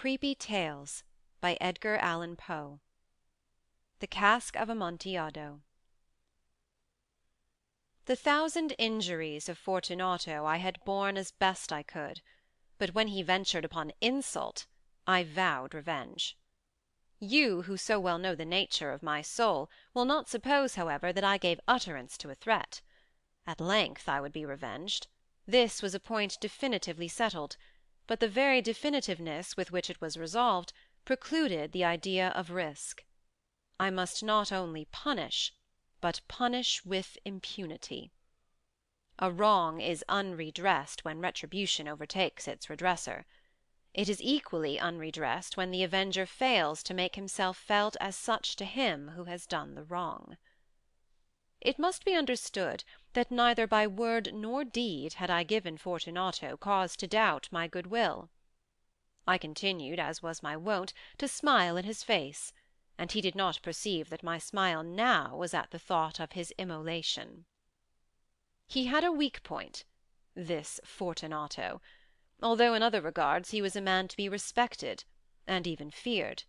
Creepy Tales by Edgar Allan Poe. The Cask of Amontillado. The 1,000 injuries of Fortunato I had borne as best I could, but when he ventured upon insult, I vowed revenge. You, who so well know the nature of my soul, will not suppose, however, that I gave utterance to a threat. At length I would be revenged. This was a point definitively settled, but the very definitiveness with which it was resolved precluded the idea of risk. I must not only punish, but punish with impunity. A wrong is unredressed when retribution overtakes its redresser. It is equally unredressed when the avenger fails to make himself felt as such to him who has done the wrong. It must be understood that neither by word nor deed had I given Fortunato cause to doubt my good will. I continued, as was my wont, to smile in his face, and he did not perceive that my smile now was at the thought of his immolation. He had a weak point, this Fortunato, although in other regards he was a man to be respected, and even feared.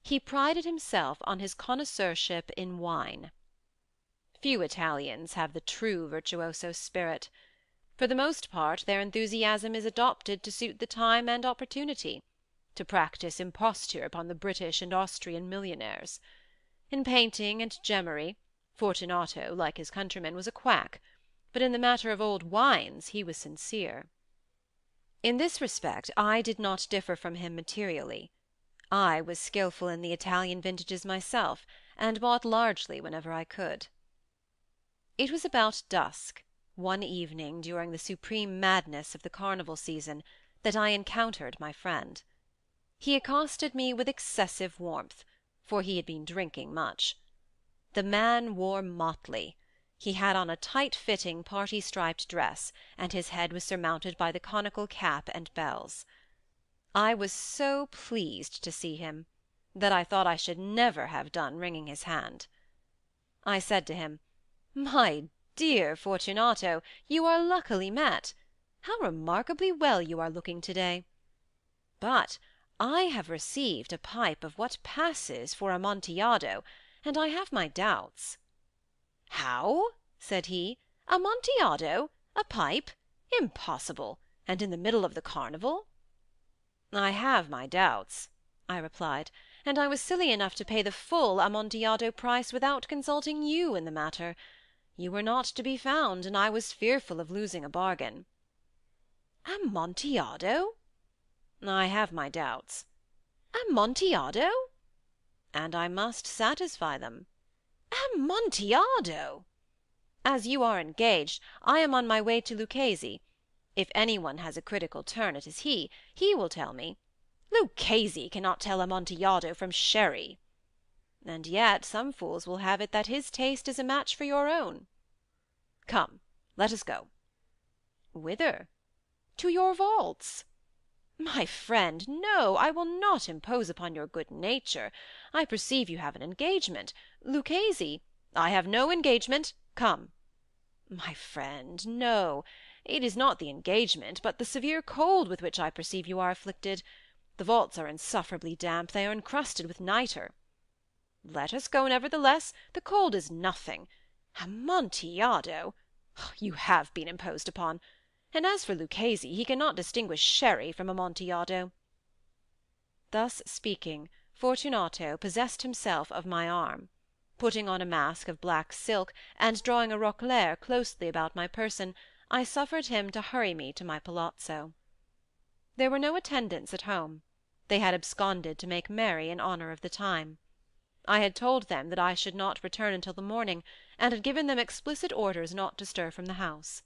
He prided himself on his connoisseurship in wine. Few Italians have the true virtuoso spirit. For the most part their enthusiasm is adopted to suit the time and opportunity, to practise imposture upon the British and Austrian millionaires. In painting and gemmery, Fortunato, like his countrymen, was a quack, but in the matter of old wines he was sincere. In this respect I did not differ from him materially. I was skilful in the Italian vintages myself, and bought largely whenever I could. It was about dusk, one evening during the supreme madness of the carnival season, that I encountered my friend. He accosted me with excessive warmth, for he had been drinking much. The man wore motley. He had on a tight-fitting party-striped dress, and his head was surmounted by the conical cap and bells. I was so pleased to see him, that I thought I should never have done wringing his hand. I said to him, "My dear Fortunato, you are luckily met. How remarkably well you are looking to-day! But I have received a pipe of what passes for Amontillado, and I have my doubts." "How!" said he, "Amontillado! A pipe! Impossible! And in the middle of the carnival?" "I have my doubts," I replied, "and I was silly enough to pay the full Amontillado price without consulting you in the matter. You were not to be found, and I was fearful of losing a bargain." "Amontillado?" "I have my doubts." "Amontillado?" "And I must satisfy them." "Amontillado!" "As you are engaged, I am on my way to Lucchese. If any one has a critical turn, it is he. He will tell me." "Lucchese cannot tell Amontillado from sherry." "And yet some fools will have it that his taste is a match for your own." "Come, let us go." "Whither?" "To your vaults." "My friend, no, I will not impose upon your good nature. I perceive you have an engagement. Lucchese—" "I have no engagement. Come." "My friend, no. It is not the engagement, but the severe cold with which I perceive you are afflicted. The vaults are insufferably damp; they are encrusted with nitre." "Let us go, nevertheless. The cold is nothing. Amontillado! You have been imposed upon. And as for Lucchese, he cannot distinguish sherry from Amontillado." Thus speaking, Fortunato possessed himself of my arm. Putting on a mask of black silk, and drawing a roquelaire closely about my person, I suffered him to hurry me to my palazzo. There were no attendants at home. They had absconded to make merry in honour of the time. I had told them that I should not return until the morning, and had given them explicit orders not to stir from the house.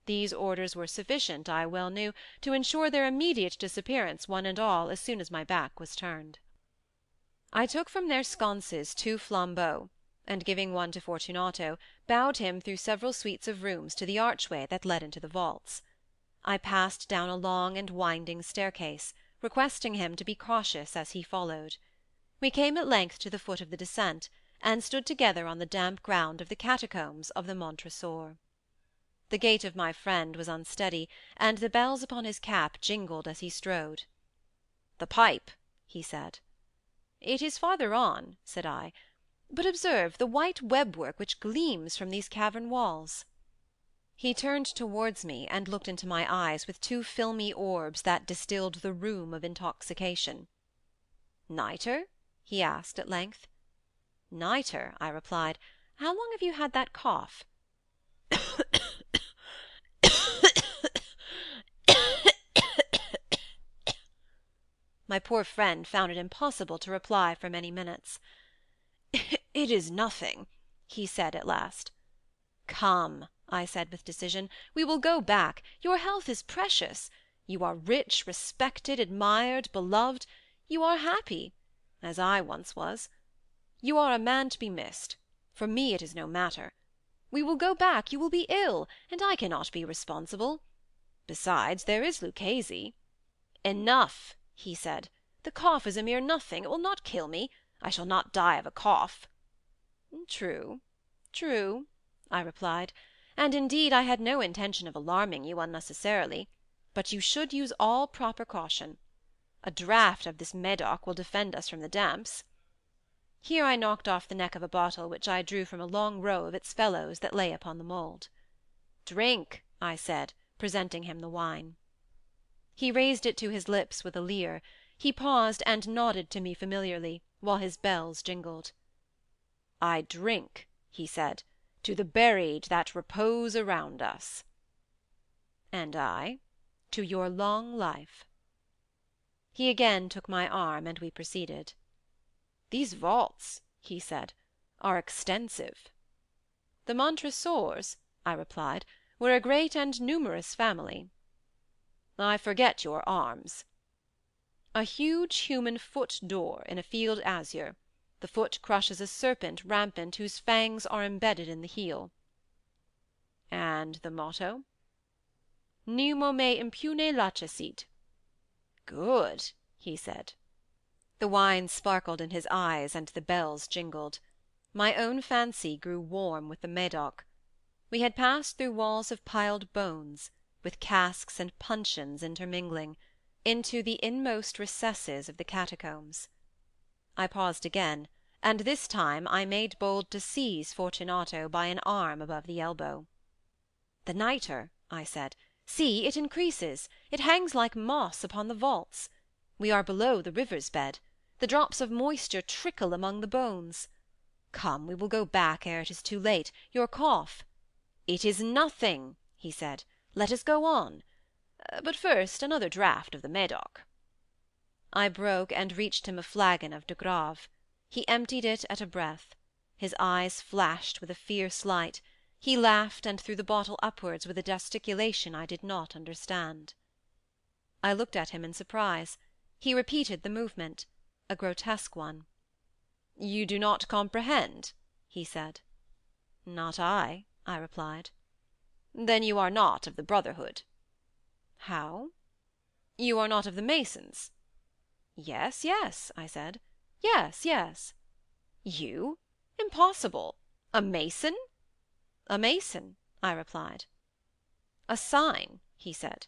These orders were sufficient, I well knew, to ensure their immediate disappearance, one and all, as soon as my back was turned. I took from their sconces 2 flambeaux, and giving one to Fortunato, bowed him through several suites of rooms to the archway that led into the vaults. I passed down a long and winding staircase, requesting him to be cautious as he followed. We came at length to the foot of the descent, and stood together on the damp ground of the catacombs of the Montresor. The gait of my friend was unsteady, and the bells upon his cap jingled as he strode. "The pipe," he said. "It is farther on," said I. "But observe the white web work which gleams from these cavern walls." He turned towards me, and looked into my eyes with two filmy orbs that distilled the rheum of intoxication. "Nitre?" he asked at length. "Nitre," I replied. "How long have you had that cough?" My poor friend found it impossible to reply for many minutes. "It is nothing," he said at last. "Come," I said with decision, "we will go back. Your health is precious. You are rich, respected, admired, beloved. You are happy, as I once was. You are a man to be missed. For me it is no matter. We will go back. You will be ill, and I cannot be responsible. Besides, there is Luchesi." "Enough," he said. "The cough is a mere nothing. It will not kill me. I shall not die of a cough." "True, true," I replied, "and indeed I had no intention of alarming you unnecessarily; but you should use all proper caution. A draught of this Medoc will defend us from the damps." Here I knocked off the neck of a bottle which I drew from a long row of its fellows that lay upon the mould. "Drink," I said, presenting him the wine. He raised it to his lips with a leer. He paused and nodded to me familiarly, while his bells jingled. "I drink," he said, "to the buried that repose around us." "And I, to your long life." He again took my arm, and we proceeded. "These vaults," he said, "are extensive." "The Montresors," I replied, "were a great and numerous family." "I forget your arms." "A huge human foot d'or, in a field azure. The foot crushes a serpent rampant whose fangs are embedded in the heel." "And the motto?" "Nemo me impune lacessit." "Good," he said. The wine sparkled in his eyes, and the bells jingled. My own fancy grew warm with the Medoc. We had passed through walls of piled bones, with casks and puncheons intermingling, into the inmost recesses of the catacombs. I paused again, and this time I made bold to seize Fortunato by an arm above the elbow. "The nitre," I said. "See, it increases. It hangs like moss upon the vaults. We are below the river's bed. The drops of moisture trickle among the bones. Come, we will go back ere it is too late. Your cough—" "It is nothing," he said. "Let us go on. But first another draught of the Medoc." I broke, and reached him a flagon of De Grâve. He emptied it at a breath. His eyes flashed with a fierce light. He laughed, and threw the bottle upwards with a gesticulation I did not understand. I looked at him in surprise. He repeated the movement, a grotesque one. "You do not comprehend?" he said. "Not I," I replied. "Then you are not of the Brotherhood." "How?" "You are not of the Masons?" "Yes, yes," I said. "Yes, yes." "You? Impossible! A Mason?" "A Mason," I replied. "A sign," he said.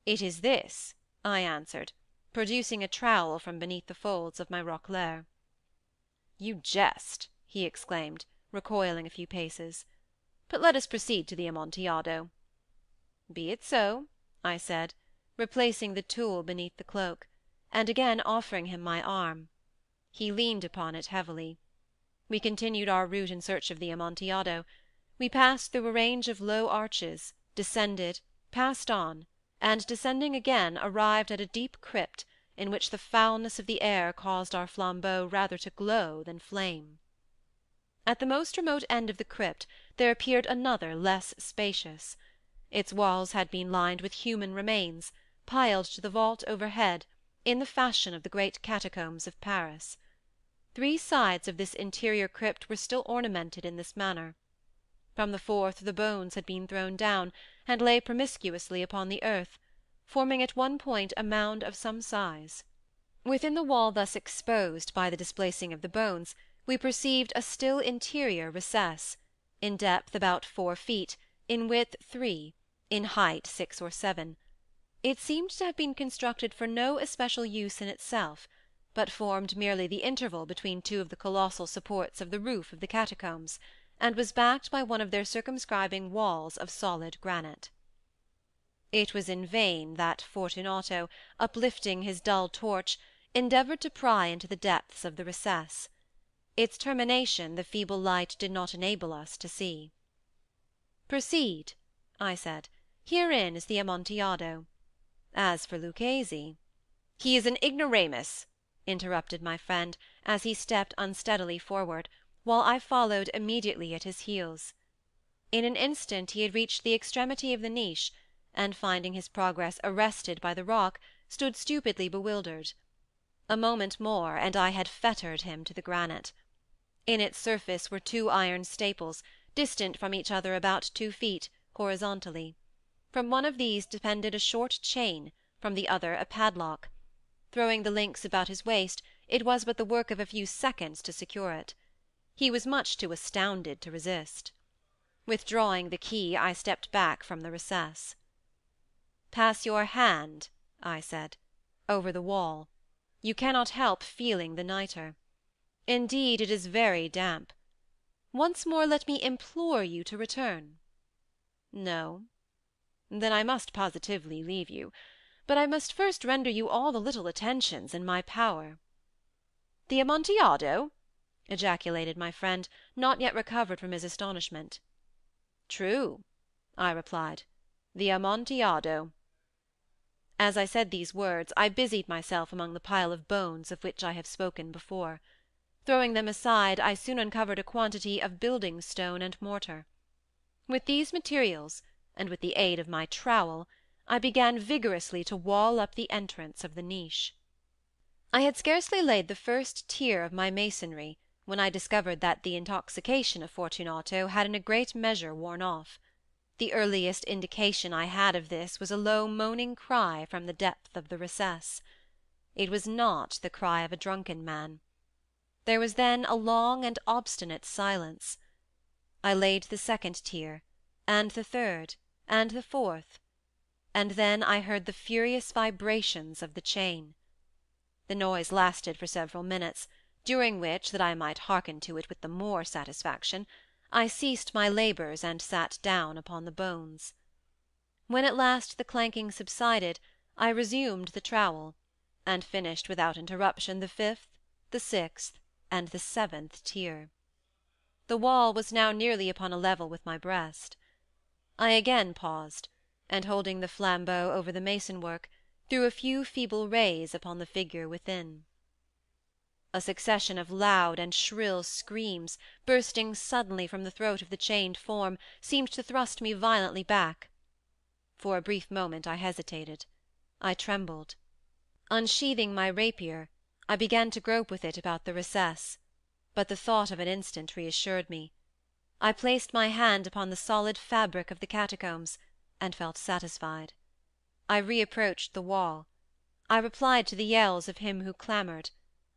"It is this," I answered, producing a trowel from beneath the folds of my roquelaire. "You jest," he exclaimed, recoiling a few paces. "But let us proceed to the Amontillado." "Be it so," I said, replacing the tool beneath the cloak, and again offering him my arm. He leaned upon it heavily. We continued our route in search of the Amontillado. We passed through a range of low arches, descended, passed on, and descending again, arrived at a deep crypt, in which the foulness of the air caused our flambeaux rather to glow than flame. At the most remote end of the crypt there appeared another less spacious. Its walls had been lined with human remains, piled to the vault overhead, in the fashion of the great catacombs of Paris. 3 sides of this interior crypt were still ornamented in this manner. From the 4th the bones had been thrown down, and lay promiscuously upon the earth, forming at one point a mound of some size. Within the wall thus exposed by the displacing of the bones, we perceived a still interior recess, in depth about 4 feet, in width 3, in height 6 or 7. It seemed to have been constructed for no especial use in itself, but formed merely the interval between two of the colossal supports of the roof of the catacombs, and was backed by one of their circumscribing walls of solid granite. It was in vain that Fortunato, uplifting his dull torch, endeavoured to pry into the depths of the recess. Its termination the feeble light did not enable us to see. "Proceed," I said. "Herein is the Amontillado. As for Luchesi—" "He is an ignoramus," interrupted my friend, as he stepped unsteadily forward, while I followed immediately at his heels. In an instant he had reached the extremity of the niche, and, finding his progress arrested by the rock, stood stupidly bewildered. A moment more, and I had fettered him to the granite. In its surface were two iron staples, distant from each other about 2 feet, horizontally. From one of these depended a short chain, from the other a padlock. Throwing the links about his waist, it was but the work of a few seconds to secure it. He was much too astounded to resist. Withdrawing the key, I stepped back from the recess. "Pass your hand," I said, "over the wall. You cannot help feeling the nitre. Indeed, it is very damp. Once more let me implore you to return. No? Then I must positively leave you. But I must first render you all the little attentions in my power." "The Amontillado!" ejaculated my friend, not yet recovered from his astonishment. "True," I replied, "the Amontillado." As I said these words, I busied myself among the pile of bones of which I have spoken before. Throwing them aside, I soon uncovered a quantity of building stone and mortar. With these materials, and with the aid of my trowel, I began vigorously to wall up the entrance of the niche. I had scarcely laid the first tier of my masonry, when I discovered that the intoxication of Fortunato had in a great measure worn off. The earliest indication I had of this was a low moaning cry from the depth of the recess. It was not the cry of a drunken man. There was then a long and obstinate silence. I laid the second tier, and the third, and the fourth, and then I heard the furious vibrations of the chain. The noise lasted for several minutes, during which, that I might hearken to it with the more satisfaction, I ceased my labours and sat down upon the bones. When at last the clanking subsided, I resumed the trowel, and finished without interruption the fifth, the sixth, and the seventh tier. The wall was now nearly upon a level with my breast. I again paused, and holding the flambeau over the mason work, threw a few feeble rays upon the figure within. A succession of loud and shrill screams, bursting suddenly from the throat of the chained form, seemed to thrust me violently back. For a brief moment I hesitated. I trembled. Unsheathing my rapier, I began to grope with it about the recess, but the thought of an instant reassured me. I placed my hand upon the solid fabric of the catacombs, and felt satisfied. I reapproached the wall. I replied to the yells of him who clamoured.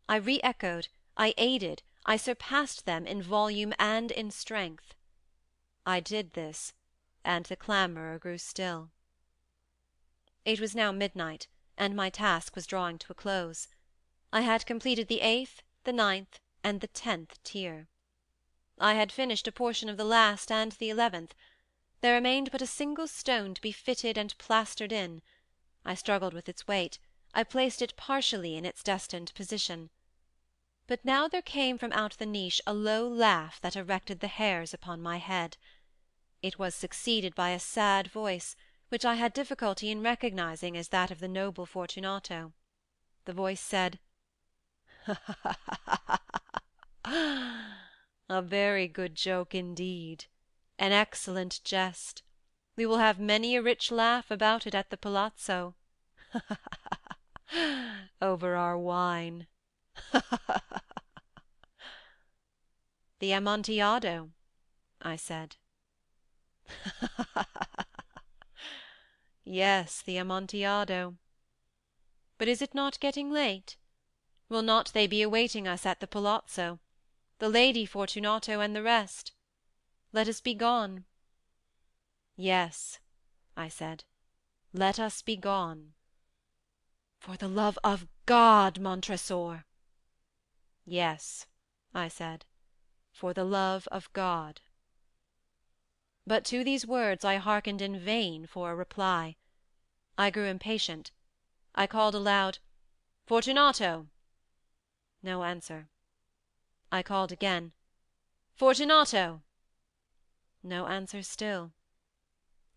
I re-echoed, I aided, I surpassed them in volume and in strength. I did this, and the clamourer grew still. It was now midnight, and my task was drawing to a close. I had completed the 8th, the 9th, and the 10th tier. I had finished a portion of the last and the 11th. There remained but a single stone to be fitted and plastered in. I struggled with its weight. I placed it partially in its destined position. But now there came from out the niche a low laugh that erected the hairs upon my head. It was succeeded by a sad voice, which I had difficulty in recognizing as that of the noble Fortunato. The voice said, "A very good joke indeed. An excellent jest. We will have many a rich laugh about it at the palazzo. Over our wine. The Amontillado," I said. Yes, the Amontillado. But is it not getting late? Will not they be awaiting us at the palazzo, the Lady Fortunato and the rest? Let us be gone. Yes, I said, Let us be gone." "For the love of God, Montresor!" "Yes," I said, "for the love of God." But to these words I hearkened in vain for a reply. I grew impatient. I called aloud, "Fortunato!" No answer. I called again, "Fortunato!" No answer still.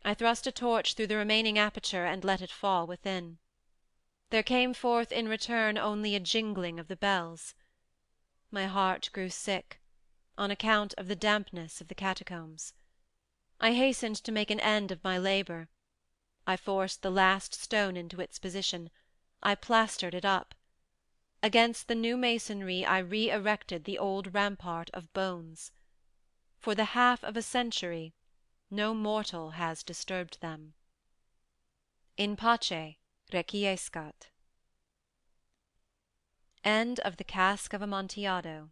I thrust a torch through the remaining aperture and let it fall within. There came forth in return only a jingling of the bells. My heart grew sick, on account of the dampness of the catacombs. I hastened to make an end of my labour. I forced the last stone into its position. I plastered it up. Against the new masonry I re erected the old rampart of bones. For the half of a century no mortal has disturbed them. In pace requiescat. End of the Cask of Amontillado.